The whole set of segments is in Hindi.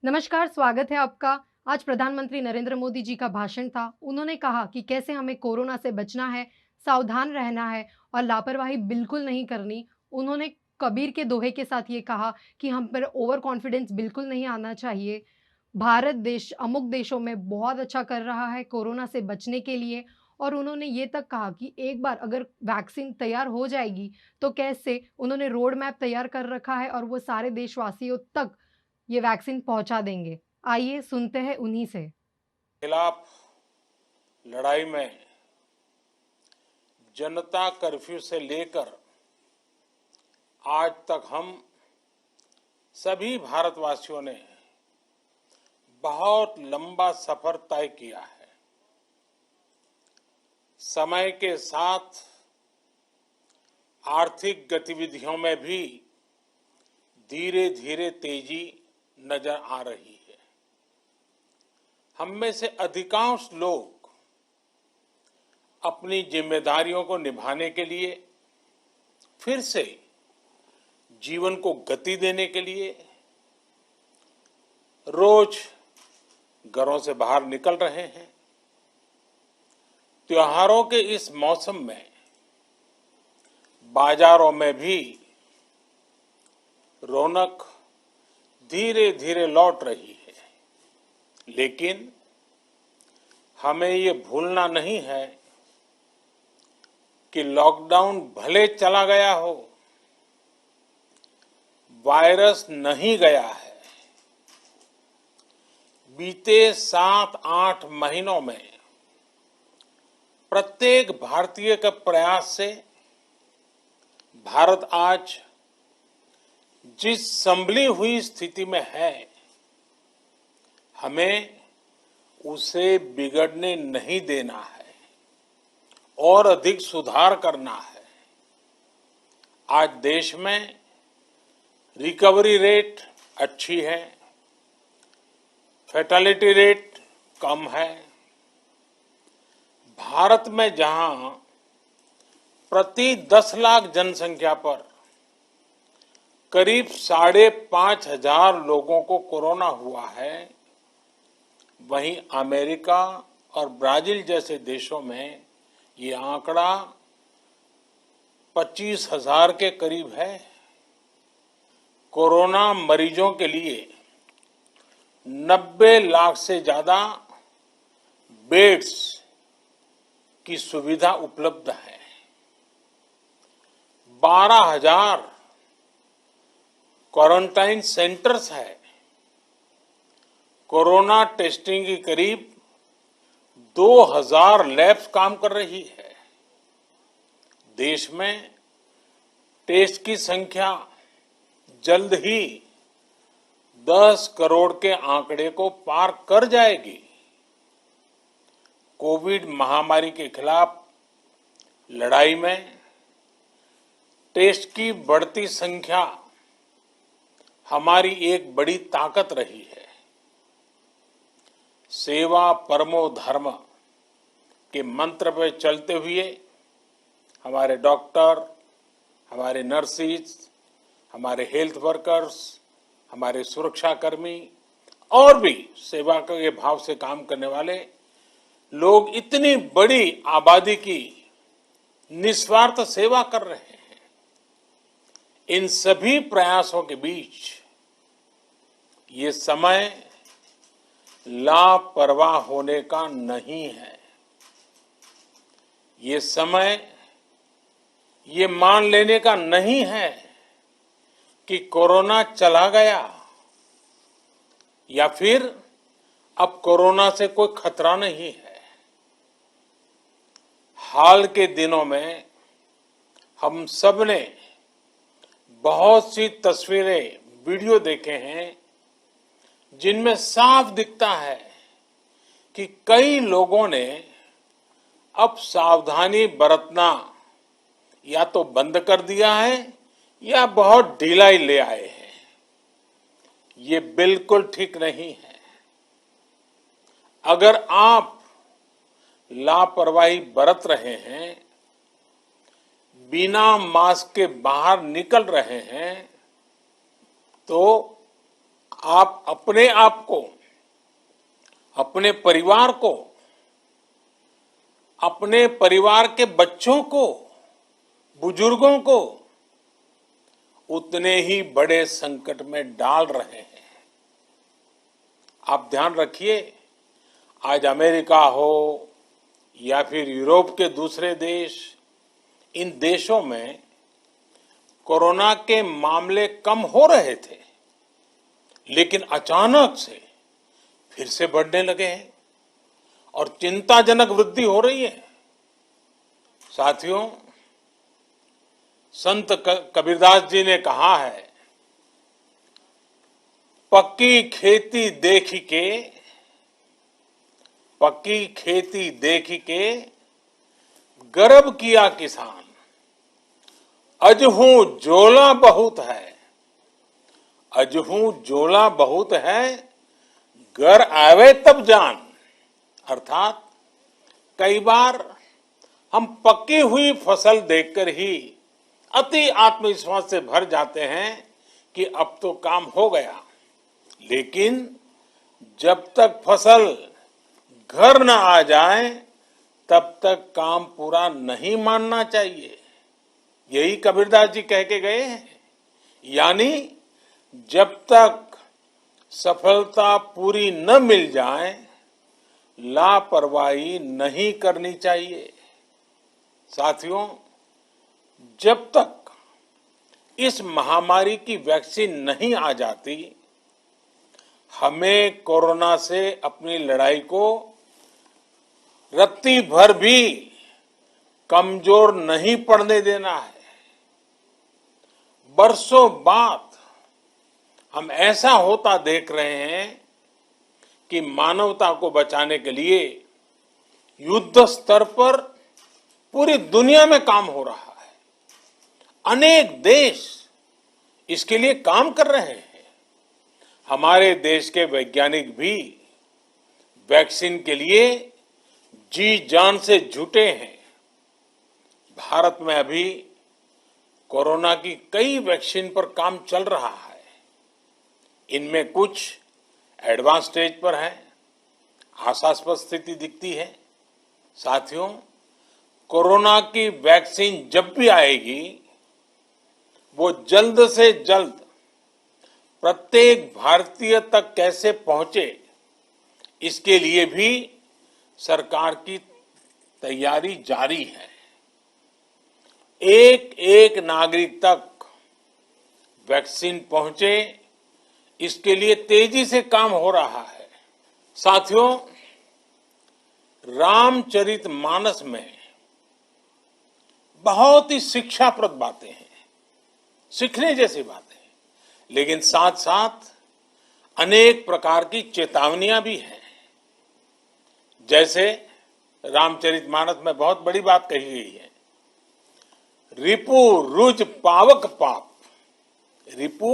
नमस्कार, स्वागत है आपका। आज प्रधानमंत्री नरेंद्र मोदी जी का भाषण था। उन्होंने कहा कि कैसे हमें कोरोना से बचना है, सावधान रहना है और लापरवाही बिल्कुल नहीं करनी। उन्होंने कबीर के दोहे के साथ ये कहा कि हम पर ओवर कॉन्फिडेंस बिल्कुल नहीं आना चाहिए। भारत देश अमुक देशों में बहुत अच्छा कर रहा है कोरोना से बचने के लिए और उन्होंने ये तक कहा कि एक बार अगर वैक्सीन तैयार हो जाएगी, तो कैसे उन्होंने रोड मैप तैयार कर रखा है और वो सारे देशवासियों तक ये वैक्सीन पहुँचा देंगे। आइए सुनते हैं उन्हीं से। खिलाफ लड़ाई में जनता कर्फ्यू से लेकर आज तक हम सभी भारतवासियों ने बहुत लंबा सफर तय किया है। समय के साथ आर्थिक गतिविधियों में भी धीरे धीरे तेजी नजर आ रही है। हम में से अधिकांश लोग अपनी जिम्मेदारियों को निभाने के लिए फिर से जीवन को गति देने के लिए रोज घरों से बाहर निकल रहे हैं। त्योहारों के इस मौसम में बाजारों में भी रौनक धीरे धीरे लौट रही है, लेकिन हमें ये भूलना नहीं है कि लॉकडाउन भले चला गया हो, वायरस नहीं गया है। बीते 7-8 महीनों में प्रत्येक भारतीय के प्रयास से भारत आज जिस संभली हुई स्थिति में है, हमें उसे बिगड़ने नहीं देना है और अधिक सुधार करना है। आज देश में रिकवरी रेट अच्छी है, फैटेलिटी रेट कम है। भारत में जहां प्रति 10 लाख जनसंख्या पर करीब 5,500 लोगों को कोरोना हुआ है, वहीं अमेरिका और ब्राजील जैसे देशों में ये आंकड़ा 25,000 के करीब है। कोरोना मरीजों के लिए 90 लाख से ज्यादा बेड्स की सुविधा उपलब्ध है। 12,000 क्वारंटाइन सेंटर्स है। कोरोना टेस्टिंग की करीब 2,000 लैब्स काम कर रही है। देश में टेस्ट की संख्या जल्द ही 10 करोड़ के आंकड़े को पार कर जाएगी। कोविड महामारी के खिलाफ लड़ाई में टेस्ट की बढ़ती संख्या हमारी एक बड़ी ताकत रही है। सेवा परमो धर्म के मंत्र पर चलते हुए हमारे डॉक्टर, हमारे नर्सिस, हमारे हेल्थ वर्कर्स, हमारे सुरक्षाकर्मी और भी सेवा के भाव से काम करने वाले लोग इतनी बड़ी आबादी की निस्वार्थ सेवा कर रहे हैं। इन सभी प्रयासों के बीच ये समय लापरवाह होने का नहीं है। ये समय ये मान लेने का नहीं है कि कोरोना चला गया या फिर अब कोरोना से कोई खतरा नहीं है। हाल के दिनों में हम सब ने बहुत सी तस्वीरें, वीडियो देखे हैं जिनमें साफ दिखता है कि कई लोगों ने अब सावधानी बरतना या तो बंद कर दिया है या बहुत ढिलाई ले आए हैं। ये बिल्कुल ठीक नहीं है। अगर आप लापरवाही बरत रहे हैं, बिना मास्क के बाहर निकल रहे हैं, तो आप अपने आप को, अपने परिवार को, अपने परिवार के बच्चों को, बुजुर्गों को उतने ही बड़े संकट में डाल रहे हैं। आप ध्यान रखिए, आज अमेरिका हो या फिर यूरोप के दूसरे देश, इन देशों में कोरोना के मामले कम हो रहे थे, लेकिन अचानक से फिर से बढ़ने लगे हैं और चिंताजनक वृद्धि हो रही है। साथियों, संत कबीरदास जी ने कहा है, पक्की खेती देख के, पक्की खेती देख के गर्व किया किसान, अजहू जोला बहुत है, अजहू जोला बहुत है, घर आवे तब जान। अर्थात कई बार हम पक्की हुई फसल देखकर ही अति आत्मविश्वास से भर जाते हैं कि अब तो काम हो गया, लेकिन जब तक फसल घर न आ जाए तब तक काम पूरा नहीं मानना चाहिए। यही कबीरदास जी कह के गए हैं। यानी जब तक सफलता पूरी न मिल जाए, लापरवाही नहीं करनी चाहिए। साथियों, जब तक इस महामारी की वैक्सीन नहीं आ जाती, हमें कोरोना से अपनी लड़ाई को रत्ती भर भी कमजोर नहीं पड़ने देना है। बरसों बाद हम ऐसा होता देख रहे हैं कि मानवता को बचाने के लिए युद्ध स्तर पर पूरी दुनिया में काम हो रहा है। अनेक देश इसके लिए काम कर रहे हैं। हमारे देश के वैज्ञानिक भी वैक्सीन के लिए जी जान से जुटे हैं। भारत में अभी कोरोना की कई वैक्सीन पर काम चल रहा है। इनमें कुछ एडवांस स्टेज पर है, आशास्पद स्थिति दिखती है। साथियों, कोरोना की वैक्सीन जब भी आएगी, वो जल्द से जल्द प्रत्येक भारतीय तक कैसे पहुंचे, इसके लिए भी सरकार की तैयारी जारी है। एक एक नागरिक तक वैक्सीन पहुंचे, इसके लिए तेजी से काम हो रहा है। साथियों, रामचरितमानस में बहुत ही शिक्षाप्रद बातें हैं, सीखने जैसी बातें हैं, लेकिन साथ साथ अनेक प्रकार की चेतावनियां भी हैं। जैसे रामचरितमानस में बहुत बड़ी बात कही गई है, रिपु रुज पावक पाप, रिपु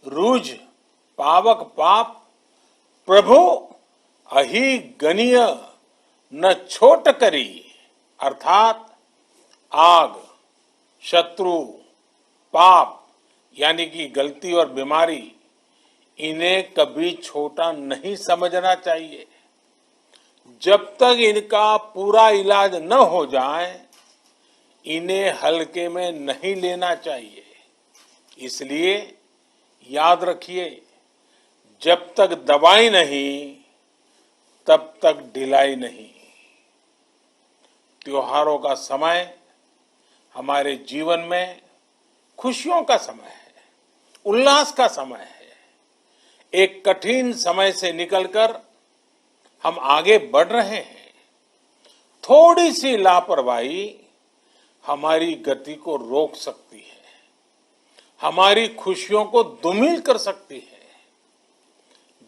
रुज पावक पाप, प्रभु अहि गनीय न छोट करी। अर्थात आग, शत्रु, पाप यानी कि गलती और बीमारी, इन्हें कभी छोटा नहीं समझना चाहिए। जब तक इनका पूरा इलाज न हो जाए, इन्हें हल्के में नहीं लेना चाहिए। इसलिए याद रखिए, जब तक दवाई नहीं, तब तक ढिलाई नहीं। त्योहारों का समय हमारे जीवन में खुशियों का समय है, उल्लास का समय है। एक कठिन समय से निकलकर हम आगे बढ़ रहे हैं। थोड़ी सी लापरवाही हमारी गति को रोक सकती है, हमारी खुशियों को धूमिल कर सकती है।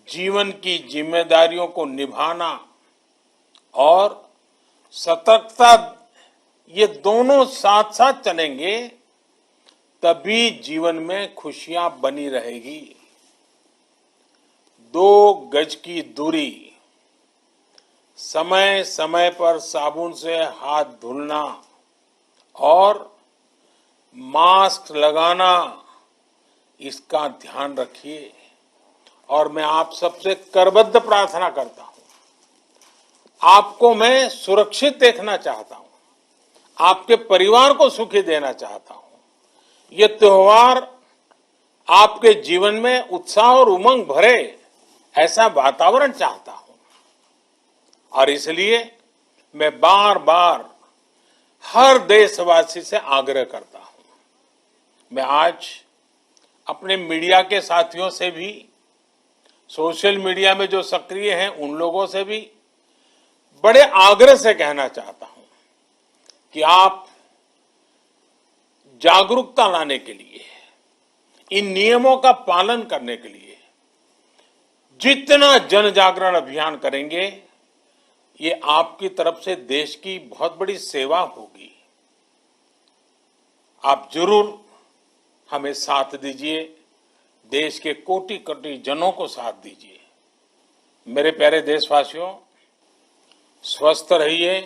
जीवन की जिम्मेदारियों को निभाना और सतर्कता, ये दोनों साथ साथ चलेंगे, तभी जीवन में खुशियां बनी रहेगी। 2 गज की दूरी, समय समय पर साबुन से हाथ धुलना और मास्क लगाना, इसका ध्यान रखिए। और मैं आप सबसे करबद्ध प्रार्थना करता हूं, आपको मैं सुरक्षित देखना चाहता हूं, आपके परिवार को सुखी देना चाहता हूं। ये त्योहार आपके जीवन में उत्साह और उमंग भरे ऐसा वातावरण चाहता हूं और इसलिए मैं बार बार हर देशवासी से आग्रह करता हूं। मैं आज अपने मीडिया के साथियों से भी, सोशल मीडिया में जो सक्रिय हैं उन लोगों से भी बड़े आग्रह से कहना चाहता हूं कि आप जागरूकता लाने के लिए, इन नियमों का पालन करने के लिए जितना जन जागरण अभियान करेंगे, ये आपकी तरफ से देश की बहुत बड़ी सेवा होगी। आप जरूर हमें साथ दीजिए, देश के कोटि कोटि जनों को साथ दीजिए। मेरे प्यारे देशवासियों, स्वस्थ रहिए,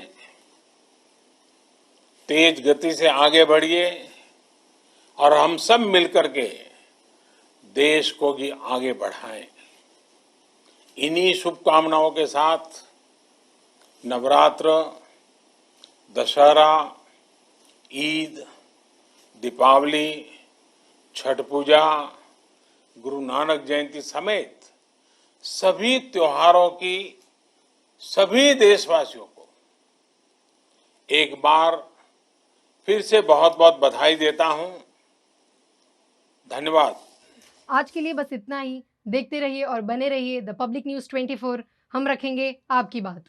तेज गति से आगे बढ़िए और हम सब मिलकर के देश को भी आगे बढ़ाएं। इन्हीं शुभकामनाओं के साथ नवरात्र, दशहरा, ईद, दीपावली, छठ पूजा, गुरु नानक जयंती समेत सभी त्योहारों की सभी देशवासियों को एक बार फिर से बहुत बहुत बधाई देता हूं। धन्यवाद। आज के लिए बस इतना ही। देखते रहिए और बने रहिए द पब्लिक न्यूज़ 24। हम रखेंगे आपकी बात।